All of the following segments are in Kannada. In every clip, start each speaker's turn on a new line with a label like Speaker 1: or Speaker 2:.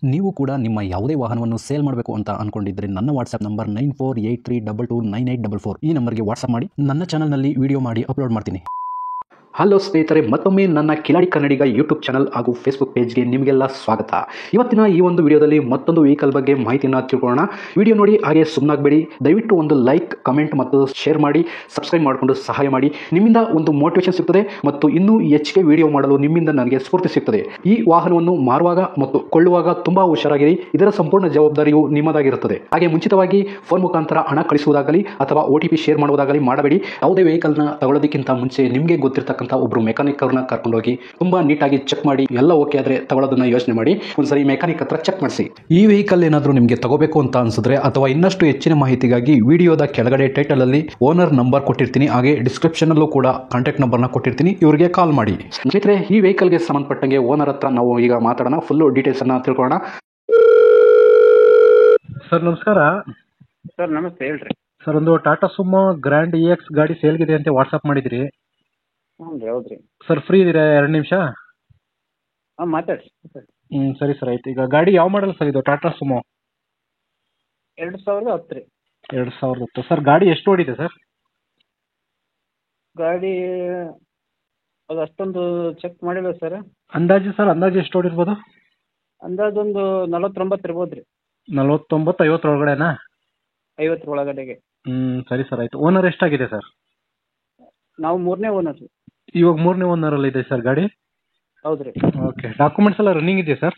Speaker 1: ನೀವು ಕೂಡ ನಿಮ್ಮ ಯಾವುದೇ ವಾಹನವನ್ನು ಸೇಲ್ ಮಾಡಬೇಕು ಅಂತ ಅನ್ಕೊಂಡಿದ್ರೆ ನನ್ನ ವಾಟ್ಸ್ಆಪ್ ನಂಬರ್ 9483229844 ಈ ನಂಬರ್ಗೆ ವಾಟ್ಸ್ಆಪ್ ಮಾಡಿ. ನನ್ನ ಚಾನಲ್ನಲ್ಲಿ ವಿಡಿಯೋ ಮಾಡಿ ಅಪ್ಲೋಡ್ ಮಾಡ್ತೀನಿ. ಹಲೋ ಸ್ನೇಹಿತರೆ, ಮತ್ತೊಮ್ಮೆ ನನ್ನ ಕಿಲಾಡಿ ಕನ್ನಡಿಗ ಯೂಟ್ಯೂಬ್ ಚಾನಲ್ ಹಾಗೂ ಫೇಸ್ಬುಕ್ ಪೇಜ್ಗೆ ನಿಮಗೆಲ್ಲ ಸ್ವಾಗತ. ಇವತ್ತಿನ ಈ ಒಂದು ವಿಡಿಯೋದಲ್ಲಿ ಮತ್ತೊಂದು ವೆಹಿಕಲ್ ಬಗ್ಗೆ ಮಾಹಿತಿಯನ್ನು ತಿಳ್ಕೊಳ್ಳೋಣ. ವಿಡಿಯೋ ನೋಡಿ ಹಾಗೆ ಸುಮ್ಮನಾಗಬೇಡಿ. ದಯವಿಟ್ಟು ಒಂದು ಲೈಕ್, ಕಮೆಂಟ್ ಮತ್ತು ಶೇರ್ ಮಾಡಿ, ಸಬ್ಸ್ಕ್ರೈಬ್ ಮಾಡಿಕೊಂಡು ಸಹಾಯ ಮಾಡಿ. ನಿಮ್ಮಿಂದ ಒಂದು ಮೋಟಿವೇಶನ್ ಸಿಗ್ತದೆ ಮತ್ತು ಇನ್ನೂ ಹೆಚ್ಚಿಗೆ ವಿಡಿಯೋ ಮಾಡಲು ನಿಮ್ಮಿಂದ ನನಗೆ ಸ್ಫೂರ್ತಿ ಸಿಗ್ತದೆ. ಈ ವಾಹನವನ್ನು ಮಾರುವಾಗ ಮತ್ತು ಕೊಳ್ಳುವಾಗ ತುಂಬಾ ಹುಷಾರಾಗಿರಿ. ಇದರ ಸಂಪೂರ್ಣ ಜವಾಬ್ದಾರಿಯು ನಿಮ್ಮದಾಗಿರುತ್ತದೆ. ಹಾಗೆ ಮುಂಚಿತವಾಗಿ ಫೋನ್ ಮುಖಾಂತರ ಹಣ ಕಳಿಸುವುದಾಗಲಿ ಅಥವಾ OTP ಶೇರ್ ಮಾಡುವುದಾಗಲಿ ಮಾಡಬೇಡಿ. ಯಾವುದೇ ವೆಹಿಕಲ್ನ ತಗೊಳ್ಳೋದಕ್ಕಿಂತ ಮುಂಚೆ ನಿಮಗೆ ಗೊತ್ತಿರತಕ್ಕಂಥ ಒಬ್ರು ಮೆಕ್ಯಾನಿಕ್ ಅವ್ರನ್ನ ಕರ್ಕೊಂಡೋಗಿ ತುಂಬಾ ನೀಟಾಗಿ ಚೆಕ್ ಮಾಡಿ, ಎಲ್ಲ ಓಕೆ ಆದ್ರೆ ತಗೊಳ್ಳೋದನ್ನ ಯೋಚನೆ ಮಾಡಿ. ಒಂದ್ಸರಿ ಮೆಕ್ಯಾನಿಕ್ ಹತ್ರ ಚೆಕ್ ಮಾಡಿಸಿ. ಈ ವೆಹಿಕಲ್ ಏನಾದರೂ ನಿಮಗೆ ತಗೋಬೇಕು ಅಂತ ಅನ್ಸಿದ್ರೆ ಅಥವಾ ಇನ್ನಷ್ಟು ಹೆಚ್ಚಿನ ಮಾಹಿತಿಗಾಗಿ ವಿಡಿಯೋದ ಕೆಳಗಡೆ ಟೈಟಲ್ ಅಲ್ಲಿ ಓನರ್ ನಂಬರ್ ಕೊಟ್ಟಿರ್ತೀನಿ, ಹಾಗೆ ಡಿಸ್ಕ್ರಿಪ್ಷನ್ ಅಲ್ಲೂ ಕೂಡ ಕಾಂಟ್ಯಾಕ್ಟ್ ನಂಬರ್ನ ಕೊಟ್ಟಿರ್ತೀನಿ, ಇವರಿಗೆ ಕಾಲ್ ಮಾಡಿ. ಸ್ನೇಹಿತರೆ, ಈ ವೆಹಿಕಲ್ಗೆ ಸಂಬಂಧಪಟ್ಟಂಗೆ ಓನರ್ ಹತ್ರ ನಾವು ಈಗ ಮಾತಾಡೋಣ. ಫುಲ್ ಡೀಟೇಲ್ಸ್ ಅನ್ನ ತಿಳ್ಕೊಳ್ಳೋಣ.
Speaker 2: ಸರ್ ನಮಸ್ಕಾರ.
Speaker 3: ಸರ್ ನಮಸ್ತೆ, ಹೇಳ್ರಿ.
Speaker 2: ಸರ್ ಒಂದು ಟಾಟಾ ಸುಮೋ ಗ್ರ್ಯಾಂಡ್ EX ಗಾಡಿ ಸೇಲ್ಗಿದೆ ಅಂತ ವಾಟ್ಸಪ್ ಮಾಡಿದ್ರಿ.
Speaker 3: ಹ್ಞೂ ರೀ, ಹೌದ್ರಿ.
Speaker 2: ಸರ್ ಫ್ರೀ ಇದೀರಾ 2 ನಿಮಿಷ?
Speaker 3: ಹಾಂ, ಮಾತಾಡ್ರಿ.
Speaker 2: ಸರಿ ಸರ್, ಆಯ್ತು. ಈಗ ಗಾಡಿ ಯಾವ ಮಾಡಲ್ ಸರ್ ಇದು? ಟಾಟಾ ಸುಮೋ
Speaker 3: 2010 ರೀ.
Speaker 2: 2010. ಸರ್ ಗಾಡಿ ಎಷ್ಟು ಓಡಿದೆ ಸರ್?
Speaker 3: ಗಾಡಿ ಅದು ಅಷ್ಟೊಂದು ಚೆಕ್ ಮಾಡಿಲ್ಲ ಸರ್.
Speaker 2: ಅಂದಾಜು ಸರ್, ಅಂದಾಜು ಎಷ್ಟು ಓಡಿರ್ಬೋದು?
Speaker 3: ಅಂದಾಜೊಂದು 49 ಇರ್ಬೋದು ರೀ.
Speaker 2: 49, 50 ಒಳಗಡೆನಾ?
Speaker 3: 50 ಒಳಗಡೆಗೆ.
Speaker 2: ಸರಿ ಸರ್, ಆಯ್ತು. ಓನರ್ ಎಷ್ಟಾಗಿದೆ ಸರ್?
Speaker 3: ನಾವು 3ನೇ ಓನರ್ ರೀ.
Speaker 2: ಇವಾಗ 3ನೇ ಓನರ್ ಅಲ್ಲಿ ಇದೆ ಸರ್ ಗಾಡಿ?
Speaker 3: ಹೌದ್ರಿ.
Speaker 2: ಓಕೆ. ಡಾಕ್ಯುಮೆಂಟ್ಸ್ ಎಲ್ಲ ರನ್ನಿಂಗ್ ಇದೆಯಾ ಸರ್?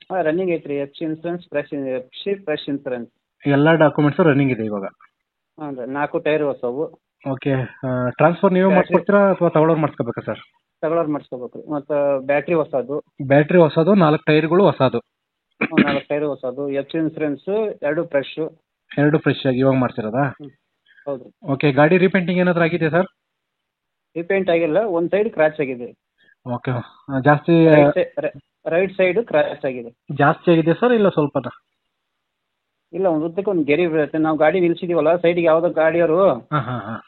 Speaker 3: ಹಾಂ, ರನ್ನಿಂಗ್ ಐತ್ರಿ. ಇನ್ಸೂರೆನ್ಸ್, ಫ್ರೆಶ್ ಇನ್ಸೂರೆನ್ಸ್
Speaker 2: ಎಲ್ಲ ಡಾಕ್ಯುಮೆಂಟ್ಸ್ ರನ್ನಿಂಗ್ ಇದೆ ಇವಾಗ?
Speaker 3: ಹಾಂ ರೀ. 4 ಟೈರ್ ಹೊಸವು.
Speaker 2: ಓಕೆ. ಟ್ರಾನ್ಸ್ಫರ್ ನೀವೇ ಮಾಡಿಸ್ಕೊಡ್ತೀರಾ ಅಥವಾ ತಗೊಳ್ಳೋರು ಮಾಡಿಸ್ಕೋಬೇಕಾ ಸರ್?
Speaker 3: ತಗೊಳ್ಳೋರು ಮಾಡಿಸ್ಕೋಬೇಕು ರೀ. ಮತ್ತು ಬ್ಯಾಟ್ರಿ ಹೊಸದು.
Speaker 2: ಬ್ಯಾಟ್ರಿ ಹೊಸದು, 4 ಟೈರ್ಗಳು ಹೊಸದು?
Speaker 3: 4 ಟೈರ್ ಹೊಸದು. Insurance 2 fresh.
Speaker 2: 2 ಫ್ರೆಶ್ ಆಗಿ ಇವಾಗ ಮಾಡ್ತಿರೋದಾ?
Speaker 3: ಹೌದು.
Speaker 2: ಓಕೆ. ಗಾಡಿ ರೀಪೇಂಟಿಂಗ್ ಏನಾದರೂ ಆಗಿದೆ ಸರ್?
Speaker 3: ರಿಪೇಂಟ್ ಆಗಿಲ್ಲ, ಒಂದು ಸೈಡ್ ಕ್ರಾಚ್ ಆಗಿದೆ.
Speaker 2: ಓಕೆ. ಜಾಸ್ತಿ
Speaker 3: ರೈಟ್ ಸೈಡ್ ಕ್ರಾಚ್ ಆಗಿದೆ.
Speaker 2: ಜಾಸ್ತಿ ಆಗಿದೆ ಸರ್ ಇಲ್ಲ ಸ್ವಲ್ಪನಾ?
Speaker 3: ಇಲ್ಲ, ಒಂದು ಉದ್ದಕ್ಕೆ ಒಂದು ಗೆರೆ ಬೀಳುತ್ತೆ. ನಾವು ಗಾಡಿ ನಿಲ್ಸಿದೀವಲ್ಲ, ಸೈಡ್ಗೆ ಯಾವುದೋ ಗಾಡಿಯವರು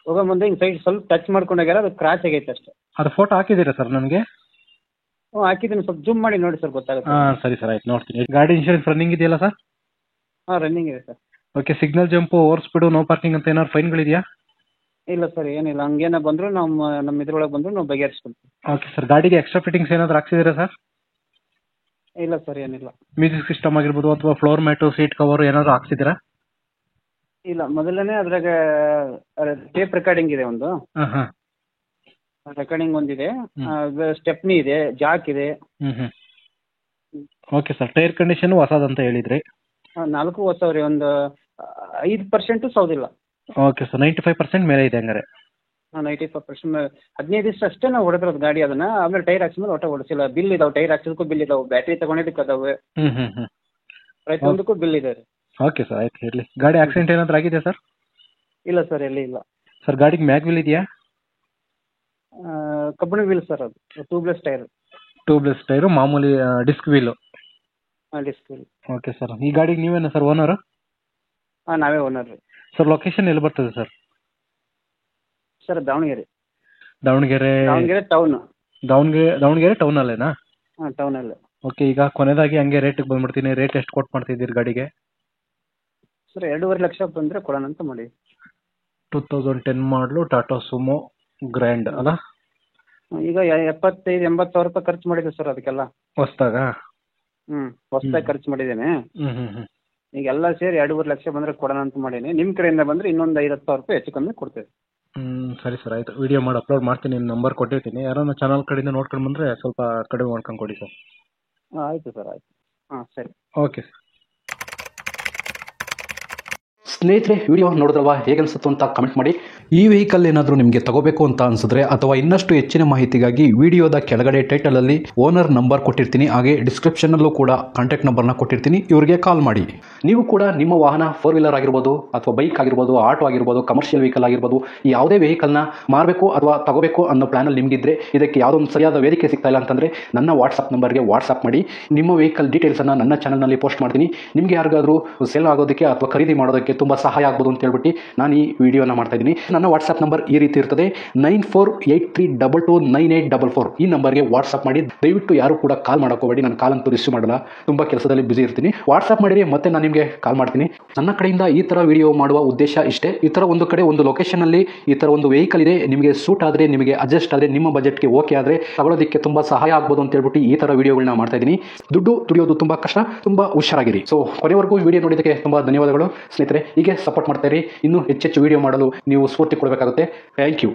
Speaker 3: ಹೋಗೋ ಮುಂದೆ ಹಿಂಗೆ ಸೈಡ್ ಸ್ವಲ್ಪ ಟಚ್ ಮಾಡ್ಕೊಂಡಾಗ್ಯಾರ, ಅದು ಕ್ರಾಚ್ ಆಗೈತೆ ಅಷ್ಟೇ.
Speaker 2: ಅದು ಫೋಟೋ ಹಾಕಿದ್ದೀರಾ ಸರ್ ನನಗೆ?
Speaker 3: ಹ್ಞೂ, ಹಾಕಿದ್ದೀನಿ. ಸ್ವಲ್ಪ ಜೂಮ್ ಮಾಡಿ ನೋಡಿ ಸರ್, ಗೊತ್ತಾಗುತ್ತೆ.
Speaker 2: ಸರಿ ಸರ್, ಆಯ್ತು, ನೋಡ್ತೀನಿ. ಗಾಡಿ ಇನ್ಶೂರೆನ್ಸ್ ರನ್ನಿಂಗ್ ಇದೆಯಲ್ಲ ಸರ್?
Speaker 3: ಹಾಂ, ರನ್ನಿಂಗ್ ಇದೆ sir.
Speaker 2: Okay. Signal jump, over speed, no parking ಅಂತ ಏನಾದ್ರು ಫೈನ್ಗಳಿದೆಯಾ?
Speaker 3: ಇಲ್ಲ ಸರ್, ಏನಿಲ್ಲ. ಹಂಗೇನ ಬಂದರೂ ನಮ್ಮ ಇದ್ರೊಳಗೆ ಬಂದರೂ ನಾವು ಬಗೆಹರಿಸ್ಕೊಳ್ತೀವಿ.
Speaker 2: Okay sir. ಗಾಡಿಗೆ ಎಕ್ಸ್ಟ್ರಾ ಫಿಟ್ಟಿಂಗ್ಸ್ ಏನಾದರೂ ಹಾಕ್ಸಿದ್ದೀರಾ ಸರ್?
Speaker 3: ಇಲ್ಲ ಸರ್, ಏನಿಲ್ಲ.
Speaker 2: ಮ್ಯೂಸಿಕ್ ಸಿಸ್ಟಮ್ ಆಗಿರ್ಬೋದು ಅಥವಾ ಫ್ಲೋರ್ ಮ್ಯಾಟು, ಸೀಟ್ ಕವರ್ ಏನಾದರೂ ಹಾಕ್ಸಿದ್ದೀರಾ?
Speaker 3: ಇಲ್ಲ, ಮೊದಲನೇ ಅದ್ರಾಗ ಟೇಪ್ ರೆಕಾರ್ಡಿಂಗ್ ಇದೆ ಒಂದು. ರೆಕಾರ್ಡಿಂಗ್ ಒಂದಿದೆ. ಸ್ಟೆಪ್ನಿ ಇದೆ, ಜಾಕ್ ಇದೆ.
Speaker 2: Okay sir. ಟೈರ್ ಕಂಡೀಷನ್ ಹೊಸದಂತ ಹೇಳಿದ್ರಿ?
Speaker 3: 4 ಹೊಸವ್ರಿ. ಒಂದು 5% ಸೌದಿಲ್ಲ.
Speaker 2: Okay sir. 95% ಮೇಲೆ ಇದೆ ಹಂಗಾರೆ?
Speaker 3: 95%. 15 ದಿವಸ ಅಷ್ಟೇ ನಾವು ಹೊಡೆದಿರೋದು ಗಾಡಿ ಅದನ್ನ. ಆಮೇಲೆ ಟೈರ್ ಹಾಕ್ಸಿದ್ಮೇಲೆ ಒಟ್ಟು ಹೊಡಿಸಿಲ್ಲ. ಬಿಲ್ ಇದಾವೆ, ಟೈರ್ ಹಾಕ್ಸಿದಕ್ಕೂ ಬಿಲ್ ಇದಾವೆ, ಬ್ಯಾಟ್ರಿ ತಗೊಂಡಿದ್ದಕ್ಕೆ ಅದಾವೆ, ಪ್ರತಿಯೊಂದಕ್ಕೂ ಬಿಲ್ ಇದೆ ರೀ.
Speaker 2: ಓಕೆ ಸರ್, ಆಯ್ತು, ಇರಲಿ. ಗಾಡಿ ಆಕ್ಸಿಡೆಂಟ್ ಏನಾದರೂ ಆಗಿದೆ ಸರ್?
Speaker 3: ಇಲ್ಲ ಸರ್, ಎಲ್ಲಿ ಇಲ್ಲ.
Speaker 2: ಸರ್ ಗಾಡಿಗೆ ಮ್ಯಾಗ್ ವೀಲ್ ಇದೆಯಾ?
Speaker 3: ಕಬ್ಬಿಣ ವೀಲ್ ಸರ್, ಅದು ಟ್ಯೂಬ್ಲೆಸ್ ಟೈರ್.
Speaker 2: ಟ್ಯೂಬ್ಲೆಸ್ ಟೈರು, ಮಾಮೂಲಿ disc wheel?
Speaker 3: Disc wheel.
Speaker 2: Okay sir. ಈ ಗಾಡಿಗೆ ನೀವೇನಾ ಸರ್ ಓನರ್?
Speaker 3: ಹಾಂ, ನಾವೇ ಓನರ್ ರೀ.
Speaker 2: ಸರ್ ಲೊಕೇಶನ್ ಎಲ್ಲಿ ಬರ್ತದೆ ಸರ್?
Speaker 3: ಸರ್ ದಾವಣಗೆರೆ.
Speaker 2: ದಾವಣಗೆರೆ
Speaker 3: ಟೌನ್.
Speaker 2: ದಾವಣಗೆರೆ ಟೌನಲ್ಲೇನಾ?
Speaker 3: ಹಾಂ, ಟೌನಲ್ಲೇ.
Speaker 2: ಓಕೆ. ಈಗ ಕೊನೆಯದಾಗಿ ಹಂಗೆ ರೇಟಿಗೆ ಬಂದ್ಬಿಡ್ತೀನಿ. ರೇಟ್ ಎಷ್ಟು ಕೊಟ್ಟು ಮಾಡ್ತಿದ್ದೀರಿ ಗಾಡಿಗೆ?
Speaker 3: ಸರ್ 2.5 ಲಕ್ಷ ಬಂದರೆ ಕೊಡೋಣ ಅಂತ ಮಾಡಿ.
Speaker 2: 2010 ಮಾಡಲು ಟಾಟಾ ಸುಮೋ ಗ್ರ್ಯಾಂಡ್ ಅಲ್ಲ?
Speaker 3: ಈಗ 75-80 ಸಾವಿರ ರೂಪಾಯಿ ಖರ್ಚು ಮಾಡಿದೆ ಸರ್ ಅದಕ್ಕೆಲ್ಲ.
Speaker 2: ಹೊಸ್ದಾಗ?
Speaker 3: ಹೊಸದಾಗಿ ಖರ್ಚು ಮಾಡಿದ್ದೇನೆ. ಈಗ ಎಲ್ಲ ಸೇರಿ 2.5 ಲಕ್ಷ ಬಂದರೆ ಕೊಡೋಣ ಅಂತ ಮಾಡೀನಿ. ನಿಮ್ಮ ಕಡೆಯಿಂದ ಬಂದರೆ ಇನ್ನೊಂದು 50,000 ರೂಪಾಯಿ ಹೆಚ್ಚು ಕಮ್ಮಿ ಕೊಡ್ತೇವೆ.
Speaker 2: ಸರಿ ಸರ್, ಆಯಿತು. ವಿಡಿಯೋ ಮಾಡಿ ಅಪ್ಲೋಡ್ ಮಾಡ್ತೀನಿ. ನಿಮ್ಮ ನಂಬರ್ ಕೊಟ್ಟಿರ್ತೀನಿ. ಯಾರನ್ನ ಚಾನಲ್ ಕಡೆಯಿಂದ ನೋಡ್ಕೊಂಡು ಬಂದರೆ ಸ್ವಲ್ಪ ಕಡಿಮೆ ಮಾಡ್ಕೊಂಡು ಕೊಡಿ ಸರ್.
Speaker 3: ಆಯಿತು ಸರ್, ಆಯಿತು. ಹಾಂ, ಸರಿ.
Speaker 2: Okay sir.
Speaker 1: ಸ್ನೇಹಿತರೆ, ವಿಡಿಯೋ ನೋಡಿದ್ರಲ್ವಾ, ಹೇಗನ್ಸುತ್ತು ಅಂತ ಕಮೆಂಟ್ ಮಾಡಿ. ಈ ವೆಹಿಕಲ್ ಏನಾದರೂ ನಿಮಗೆ ತಗೋಬೇಕು ಅಂತ ಅನ್ಸಿದ್ರೆ ಅಥವಾ ಇನ್ನಷ್ಟು ಹೆಚ್ಚಿನ ಮಾಹಿತಿಗಾಗಿ ವಿಡಿಯೋದ ಕೆಳಗಡೆ ಟೈಟಲ್ ಅಲ್ಲಿ ಓನರ್ ನಂಬರ್ ಕೊಟ್ಟಿರ್ತೀನಿ, ಹಾಗೆ ಡಿಸ್ಕ್ರಿಪ್ಷನ್ ಅಲ್ಲೂ ಕೂಡ ಕಾಂಟ್ಯಾಕ್ಟ್ ನಂಬರ್ನ ಕೊಟ್ಟಿರ್ತೀನಿ, ಇವರಿಗೆ ಕಾಲ್ ಮಾಡಿ. ನೀವು ಕೂಡ ನಿಮ್ಮ ವಾಹನ 4 ವೀಲರ್ ಆಗಿರ್ಬೋದು ಅಥವಾ ಬೈಕ್ ಆಗಿರ್ಬೋದು, ಆಟೋ ಆಗಿರ್ಬೋದು, ಕಮರ್ಷಿಯಲ್ ವೆಹಿಕಲ್ ಆಗಿರ್ಬೋದು, ಯಾವುದೇ ವೆಹಿಕಲ್ನ ಮಾರಬೇಕು ಅಥವಾ ತಗೋಬೇಕು ಅನ್ನೋ ಪ್ಲಾನಲ್ಲಿ ನಿಮಗಿದ್ರೆ, ಇದಕ್ಕೆ ಯಾವುದೋ ಒಂದು ಸರಿಯಾದ ವೇದಿಕೆ ಸಿಗ್ತಾ ಇಲ್ಲ ಅಂತಂದರೆ ನನ್ನ ವಾಟ್ಸಪ್ ನಂಬರ್ಗೆ ವಾಟ್ಸಪ್ ಮಾಡಿ. ನಿಮ್ಮ ವೆಹಿಕಲ್ ಡೀಟೇಲ್ಸನ್ನು ನನ್ನ ಚಾನಲ್ನಲ್ಲಿ ಪೋಸ್ಟ್ ಮಾಡ್ತೀನಿ. ನಿಮಗೆ ಯಾರಿಗಾದರೂ ಸೇಲ್ ಆಗೋದಕ್ಕೆ ಅಥವಾ ಖರೀದಿ ಮಾಡೋದಕ್ಕೆ ತುಂಬ ತುಂಬ ಸಹಾಯ ಆಗ್ಬೋದು ಅಂತ ಹೇಳ್ಬಿಟ್ಟು ನಾನು ಈ ವಿಡಿಯೋನ ಮಾಡ್ತಾ ಇದ್ದೀನಿ. ನನ್ನ ವಾಟ್ಸಪ್ ನಂಬರ್ ಈ ರೀತಿ ಇರ್ತದೆ 9483229844. ಈ ನಂಬರ್ಗೆ ವಾಟ್ಸಪ್ ಮಾಡಿ. ದಯವಿಟ್ಟು ಯಾರು ಕೂಡ ಕಾಲ್ ಮಾಡೋಕೋಬೇಡಿ, ನಾನು ಕಾಲ್ ಅಂತೂ ರಿಸೀವ್ ಮಾಡಲ್ಲ, ತುಂಬ ಕೆಲಸದಲ್ಲಿ ಬಿಸಿ ಇರ್ತೀನಿ. ವಾಟ್ಸಪ್ ಮಾಡಿರಿ, ಮತ್ತೆ ನಾನು ನಿಮಗೆ ಕಾಲ್ ಮಾಡ್ತೀನಿ. ನನ್ನ ಕಡೆಯಿಂದ ಈ ಥರ ವಿಡಿಯೋ ಮಾಡುವ ಉದ್ದೇಶ ಇಷ್ಟೇ. ಈ ಥರ ಒಂದು ಕಡೆ ಒಂದು ಲೊಕೇಶನಲ್ಲಿ ಈ ಥರ ಒಂದು ವೆಹಿಕಲ್ ಇದೆ, ನಿಮಗೆ ಸೂಟ್ ಆದರೆ, ನಿಮಗೆ ಅಡ್ಜಸ್ಟ್ ಆದರೆ, ನಿಮ್ಮ ಬಜೆಟ್ಗೆ ಓಕೆ ಆದರೆ ತಗೊಳ್ಳೋದಕ್ಕೆ ತುಂಬ ಸಹಾಯ ಆಗ್ಬೋದು ಅಂತ ಹೇಳ್ಬಿಟ್ಟು ಈ ಥರ ವಿಡಿಯೋಗಳನ್ನ ಮಾಡ್ತಾ ಇದ್ದೀನಿ. ದುಡ್ಡು ದುಡಿಯೋದು ತುಂಬ ಕಷ್ಟ, ತುಂಬ ಹುಷಾರಾಗಿರಿ. ಸೊ ಕೊನೆವರೆಗೂ ವಿಡಿಯೋ ನೋಡಿದ್ದಕ್ಕೆ ತುಂಬ ಧನ್ಯವಾದಗಳು ಸ್ನೇಹಿತರೆ. ಹೀಗೆ ಸಪೋರ್ಟ್ ಮಾಡ್ತಾ ಇರಿ. ಇನ್ನೂ ಹೆಚ್ಚೆಚ್ಚು ವಿಡಿಯೋ ಮಾಡಲು ನೀವು ಸ್ಫೂರ್ತಿ ಕೊಡಬೇಕಾಗುತ್ತೆ. Thank you.